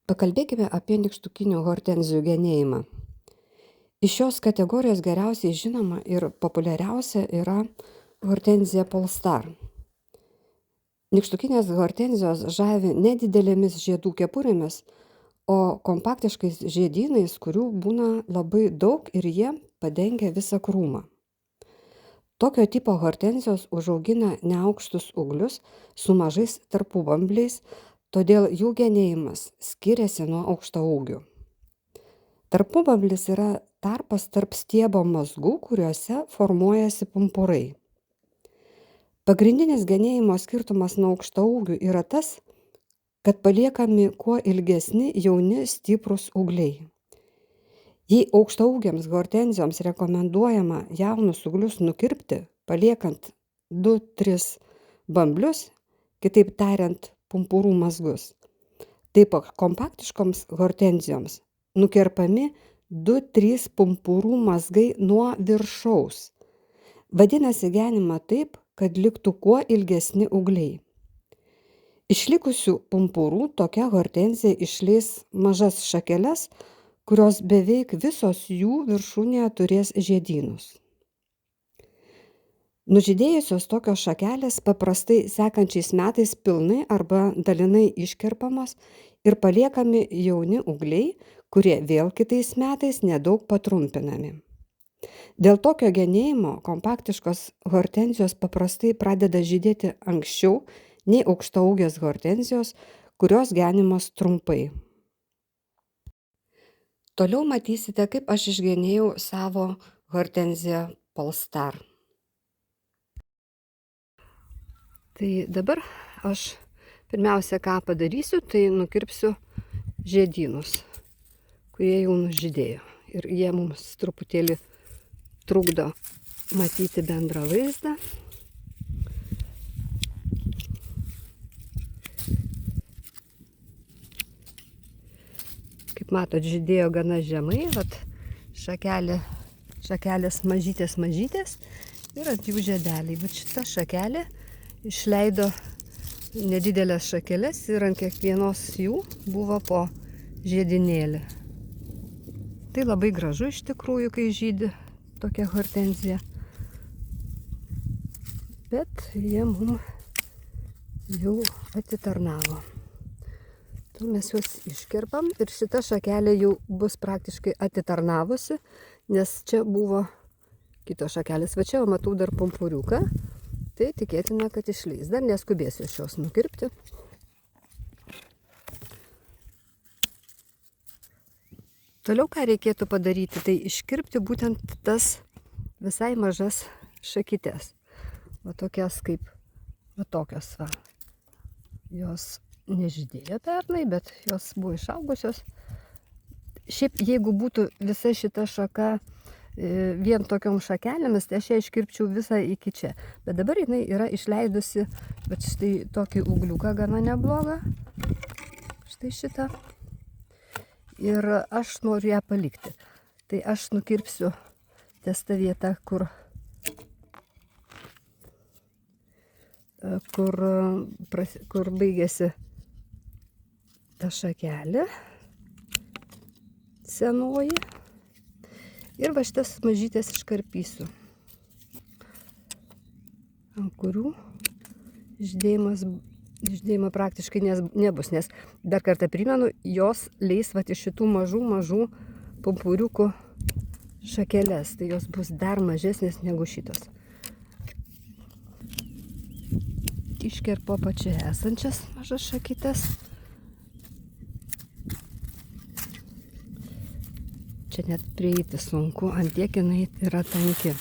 Pakalbėkime apie nykštukinių hortenzijų genėjimą. Iš šios kategorijos geriausiai žinoma ir populiariausia yra hortenzija Polestar. Nykštukinės hortenzijos žavi nedidelėmis žiedų kepurėmis, o kompaktiškais žiedynais, kurių būna labai daug ir jie padengia visą krūmą. Tokio tipo hortenzijos užaugina neaukštus ūglius su mažais tarpubambliais, todėl jų genėjimas skiriasi nuo aukštaūgių. Tarpubamblis yra tarpas tarp stiebo mazgų, kuriuose formuojasi pumpurai. Pagrindinis genėjimo skirtumas nuo aukštaūgių yra tas, kad paliekami kuo ilgesni jauni stiprūs ūgliai. Jei aukštaūgiams hortenzijoms rekomenduojama jaunus ūglius nukirpti, paliekant 2-3 bamblius, kitaip tariant, pumpurų mazgus, taip kompaktiškoms hortenzijoms nukerpami 2-3 pumpurų mazgai nuo viršaus. Vadinasi genima taip, kad liktų kuo ilgesni ūgliai. Iš likusių pumpurų tokia hortenzija išleis mažas šakeles, kurios beveik visos jų viršūnėje turės žiedynus. Nužydėjusios tokios šakelės paprastai sekančiais metais pilnai arba dalinai iškerpamos ir paliekami jauni ūgliai, kurie vėl kitais metais nedaug patrumpinami. Dėl tokio genėjimo kompaktiškos hortenzijos paprastai pradeda žydėti anksčiau nei aukštaūgės hortenzijos, kurios genimos trumpai. Toliau matysite, kaip aš išgenėjau savo hortenziją Polestar. Tai dabar aš pirmiausia, ką padarysiu, tai nukirpsiu žiedynus, kurie jau nužydėjo. Ir jie mums truputėlį trukdo matyti bendrą vaizdą. Kaip matot, žydėjo gana žemai, šakelės mažytės ir ant jų žiedeliai. Bet šita šakelė išleido nedidelės šakeles ir ant kiekvienos jų buvo po žiedinėlį. Tai labai gražu iš tikrųjų, kai žydi tokia hortenzija. Bet jie mums jau atitarnavo. Tai mes juos iškerpam ir šita šakelė jau bus praktiškai atitarnavusi, nes čia buvo kitos šakelės. Va čia matau dar pumpuriuką, tai tikėtina, kad išleis. Dar neskubėsiu šios nukirpti. Toliau ką reikėtų padaryti, tai iškirpti būtent tas visai mažas šakytes. Va tokias kaip, va tokios va. Jos nežydėjo pernai, bet jos buvo išaugusios. Šiaip jeigu būtų visa šita šaka vien tokiom šakelėmis, tai aš ją iškirpčiau visą iki čia. Bet dabar jinai yra išleidusi, bet štai tokį ūgliuką gana neblogą. Štai šitą. Ir aš noriu ją palikti. Tai aš nukirpsiu ties tą vietą, kur baigėsi ta šakelė senoji. Ir va šitas mažytės iškarpysiu, ant kurių žydėjimo praktiškai nebus, nes dar kartą primenu, jos leis vat iš šitų mažų pumpuriukų šakeles, tai jos bus dar mažesnės negu šitos. Iškerpo pačią esančias mažas šakytes. Čia net prieiti sunku, ant tiek jinai yra tanki.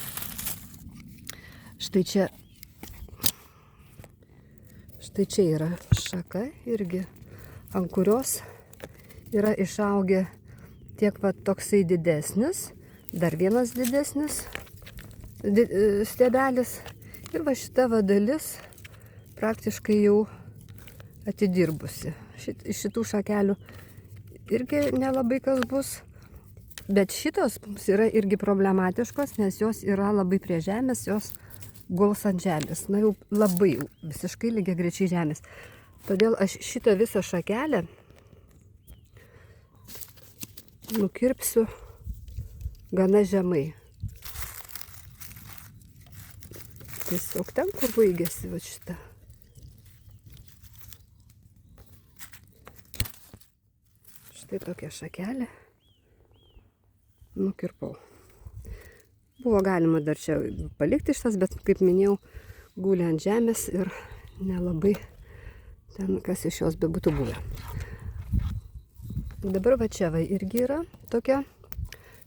Štai čia yra šaka irgi, ant kurios yra išaugę tiek va toksai didesnis, dar vienas didesnis stiebelis ir va šita va dalis praktiškai jau atidirbusi. Iš šitų šakelių irgi nelabai kas bus, bet šitos mums yra irgi problematiškos, nes jos yra labai prie žemės, jos guls ant žemės, na jau labai visiškai lygiagrečiai žemės. Todėl aš šitą visą šakelę nukirpsiu gana žemai. Tiesiog ten, kur baigėsi va šitą. Štai tokia šakelė. Nukirpau. Buvo galima dar čia palikti šitas, bet kaip minėjau, guli ant žemės ir nelabai ten kas iš jos bebūtų buvę. Dabar va čia va irgi yra tokia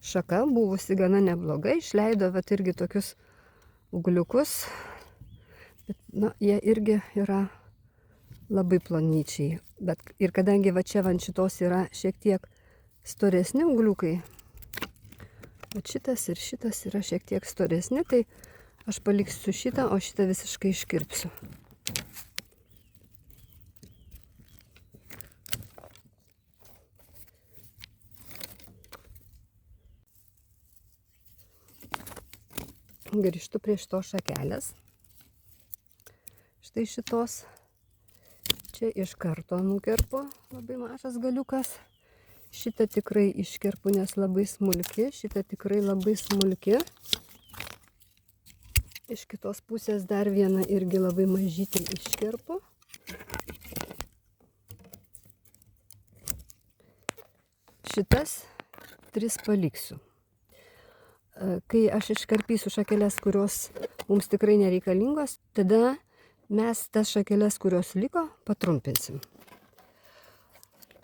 šaka, buvusi gana neblogai, išleido va irgi tokius ūgliukus, bet na, jie irgi yra labai plonyčiai. Bet ir kadangi va čia ant šitos yra šiek tiek storesni ūgliukai, va šitas ir šitas yra šiek tiek storesni, tai aš paliksiu šitą, o šitą visiškai iškirpsiu. Grįžtu prie šitos šakelės. Štai šitos. Čia iš karto nukirpo labai mažas galiukas. Šitą tikrai iškirpu, nes labai smulki. Šitą tikrai labai smulki. Iš kitos pusės dar vieną irgi labai mažytį iškirpu. Šitas 3 paliksiu. Kai aš iškarpysiu šakeles, kurios mums tikrai nereikalingos, tada mes tas šakeles, kurios liko, patrumpinsim.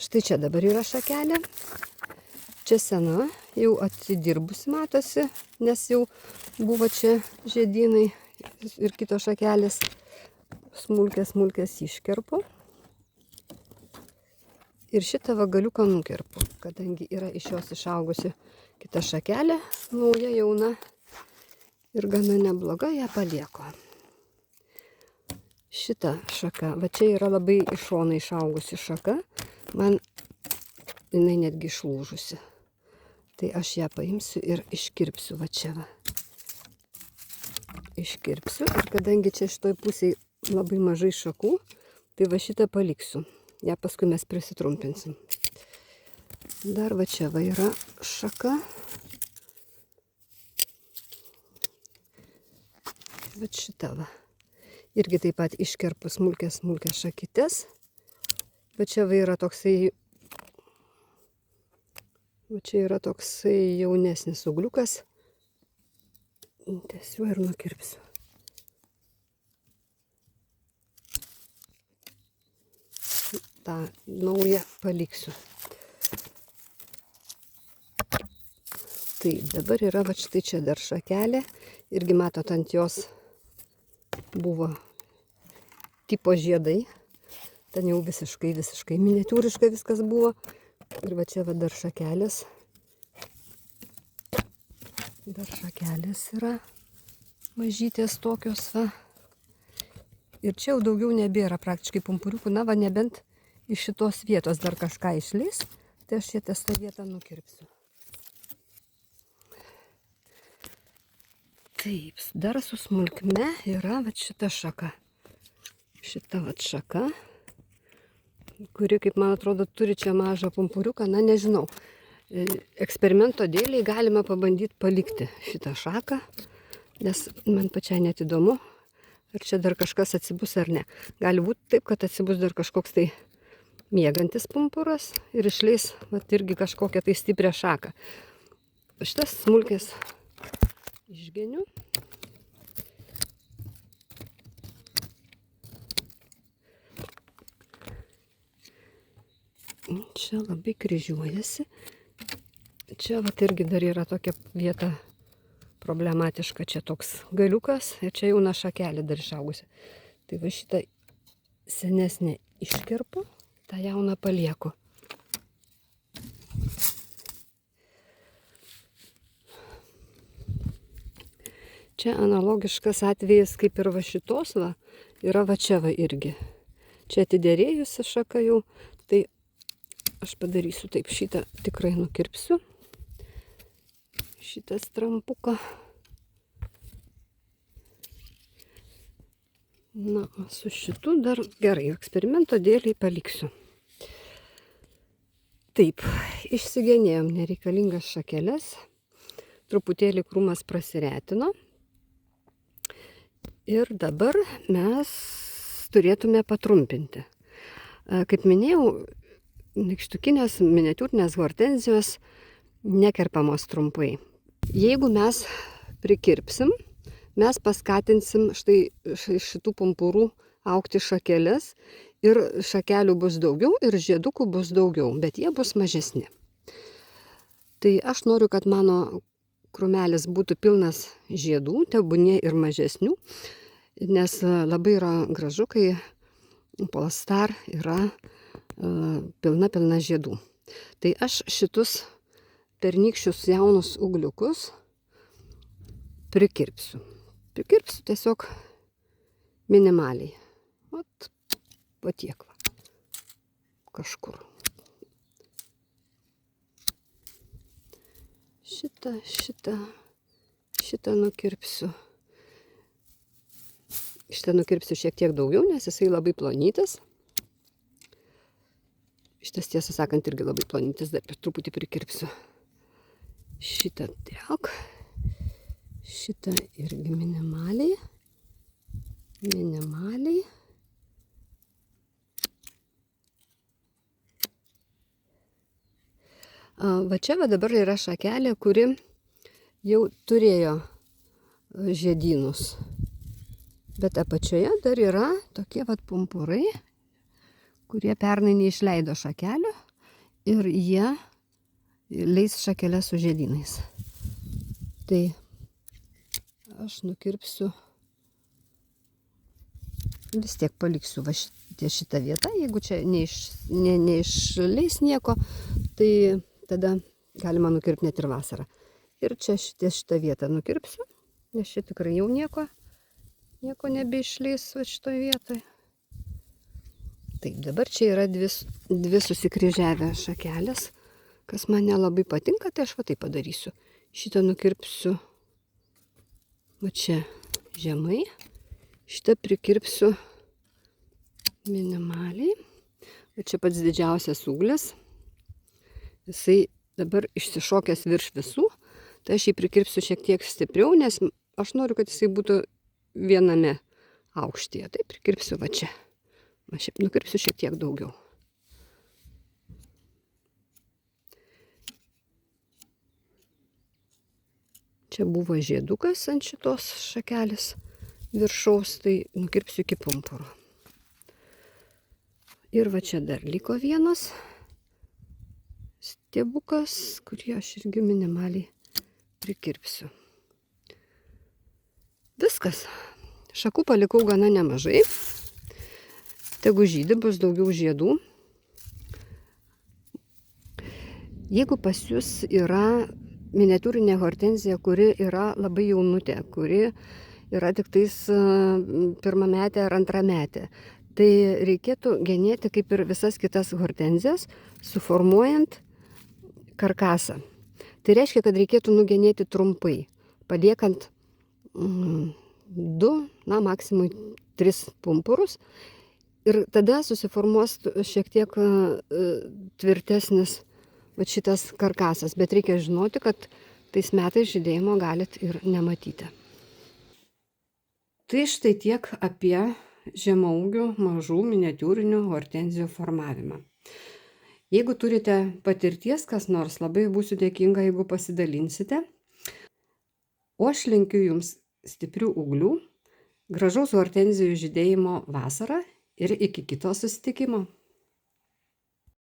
Štai čia dabar yra šakelė. Čia sena, jau atidirbusi matosi, nes jau buvo čia žiedynai ir kitos šakelės. Smulkės iškerpu. Ir šitą vagaliuką nukirpu, kadangi yra iš jos išaugusi kita šakelė, nauja, jauna ir gana nebloga, ją palieku. Šita šaka, va čia yra labai iš šono išaugusi šaka, man jinai netgi išlūžusi. Tai aš ją paimsiu ir iškirpsiu va čia va. Iškirpsiu ir kadangi čia šitoj pusėje labai mažai šakų, tai va šitą paliksiu. Ja paskui mes prisitrumpinsim. Dar va čia va yra šaka. Va šita va. Irgi taip pat iškerpu smulkės šakytės. Va čia va yra toksai. Va čia yra toksai jaunesnis ūgliukas. Tiesiog ir nukirpsiu. tą naują paliksiu. Taip, dabar yra va štai čia dar šakelė. Irgi matot, ant jos buvo tipo žiedai. Ten jau visiškai miniatiūriškai viskas buvo. Ir va čia va dar šakelės. Dar šakelės yra mažytės tokios va. Ir čia jau daugiau nebėra praktiškai pumpuriukų. Na va, nebent iš šitos vietos dar kažką išleis, tai aš tą vietą nukirpsiu. Taip, dar su smulkme yra va šita šaka. Šita va šaka, kuri, kaip man atrodo, turi čia mažą pumpuriuką. Na, nežinau. Eksperimento dėliai galima pabandyti palikti šitą šaką, nes man pačiai net įdomu, ar čia dar kažkas atsibus ar ne. Gali būti taip, kad atsibus dar kažkoks tai miegantis pumpuras ir išleis vat, irgi kažkokią tai stiprią šaką. Šitas smulkės išgeniu. Čia labai kryžiuojasi. Čia vat irgi dar yra tokia vieta problematiška. Čia toks galiukas ir čia jauna šakelė dar išaugusi. Tai va šitą senesnę iškirpu, tą jauną palieku. Čia analogiškas atvejis kaip ir va šitos va, yra va čia va irgi. Čia atidėrėjusi šaka jau, tai aš padarysiu taip, šitą tikrai nukirpsiu. Šitą strampuką. Na, su šitu dar gerai, eksperimento dėliai paliksiu. Taip, išsigenėjom nereikalingas šakeles, truputėlį krūmas prasiretino ir dabar mes turėtume patrumpinti. Kaip minėjau, nykštukinės miniatiūrinės hortenzijos nekerpamos trumpai. Jeigu mes prikirpsim, mes paskatinsim štai šitų pumpurų augti šakeles ir šakelių bus daugiau ir žiedukų bus daugiau, bet jie bus mažesni. Tai aš noriu, kad mano krūmelis būtų pilnas žiedų, tebūnie ir mažesnių, nes labai yra gražu, kai Polestar yra pilna žiedų. Tai aš šitus pernykščius jaunus ūgliukus prikirpsiu. Prikirpsiu tiesiog minimaliai. Va tiek va. Kažkur. Šitą nukirpsiu. Šitą nukirpsiu šiek tiek daugiau, nes jisai labai plonytas. Šitas, tiesą sakant, irgi labai plonytis, dar truputį prikirpsiu. Šitą tiek. Šitą irgi minimaliai. Va čia va dabar yra šakelė, kuri jau turėjo žiedynus. Bet apačioje dar yra tokie vat pumpurai, kurie pernai neišleido šakelio ir jie leis šakelę su žiedynais. Tai aš nukirpsiu, vis tiek paliksiu va šitą vietą, jeigu čia neišleis nieko, tai tada galima nukirpti net ir vasarą. Ir čia šitą vietą nukirpsiu, nes čia tikrai jau nieko nebeišleis va šitoj vietoj. Taip, dabar čia yra dvi susikryžiavę šakelės, kas man nelabai patinka, tai aš va taip padarysiu. Šitą nukirpsiu va čia žemai, šitą prikirpsiu minimaliai. Va čia pats didžiausias ūglis. Jisai dabar išsišokęs virš visų, tai aš jį prikirpsiu šiek tiek stipriau, nes aš noriu, kad jisai būtų viename aukštyje. Tai prikirpsiu va čia. Aš nukirpsiu šiek tiek daugiau. Čia buvo žiedukas ant šitos šakelės viršaus, tai nukirpsiu iki pumpuro. Ir va čia dar liko vienas stiebukas, kurį aš irgi minimaliai prikirpsiu. Viskas. Šakų palikau gana nemažai. Tegu žydi, bus daugiau žiedų. Jeigu pas jūs yra miniatiūrinė hortenzija, kuri yra labai jaunutė, kuri yra tik tais pirmametė ar antrametė, tai reikėtų genėti kaip ir visas kitas hortenzijas, suformuojant karkasą. Tai reiškia, kad reikėtų nugenėti trumpai, paliekant 2, maksimum 3 pumpurus. Ir tada susiformuos šiek tiek tvirtesnis va šitas karkasas. Bet reikia žinoti, kad tais metais žydėjimo galit ir nematyti. Tai štai tiek apie žemaūgių mažų miniatiūrinių hortenzijų formavimą. Jeigu turite patirties kas nors, labai būsiu dėkinga, jeigu pasidalinsite. O aš linkiu jums stiprių ūglių, gražaus hortenzijų žydėjimo vasarą ir iki kito susitikimo.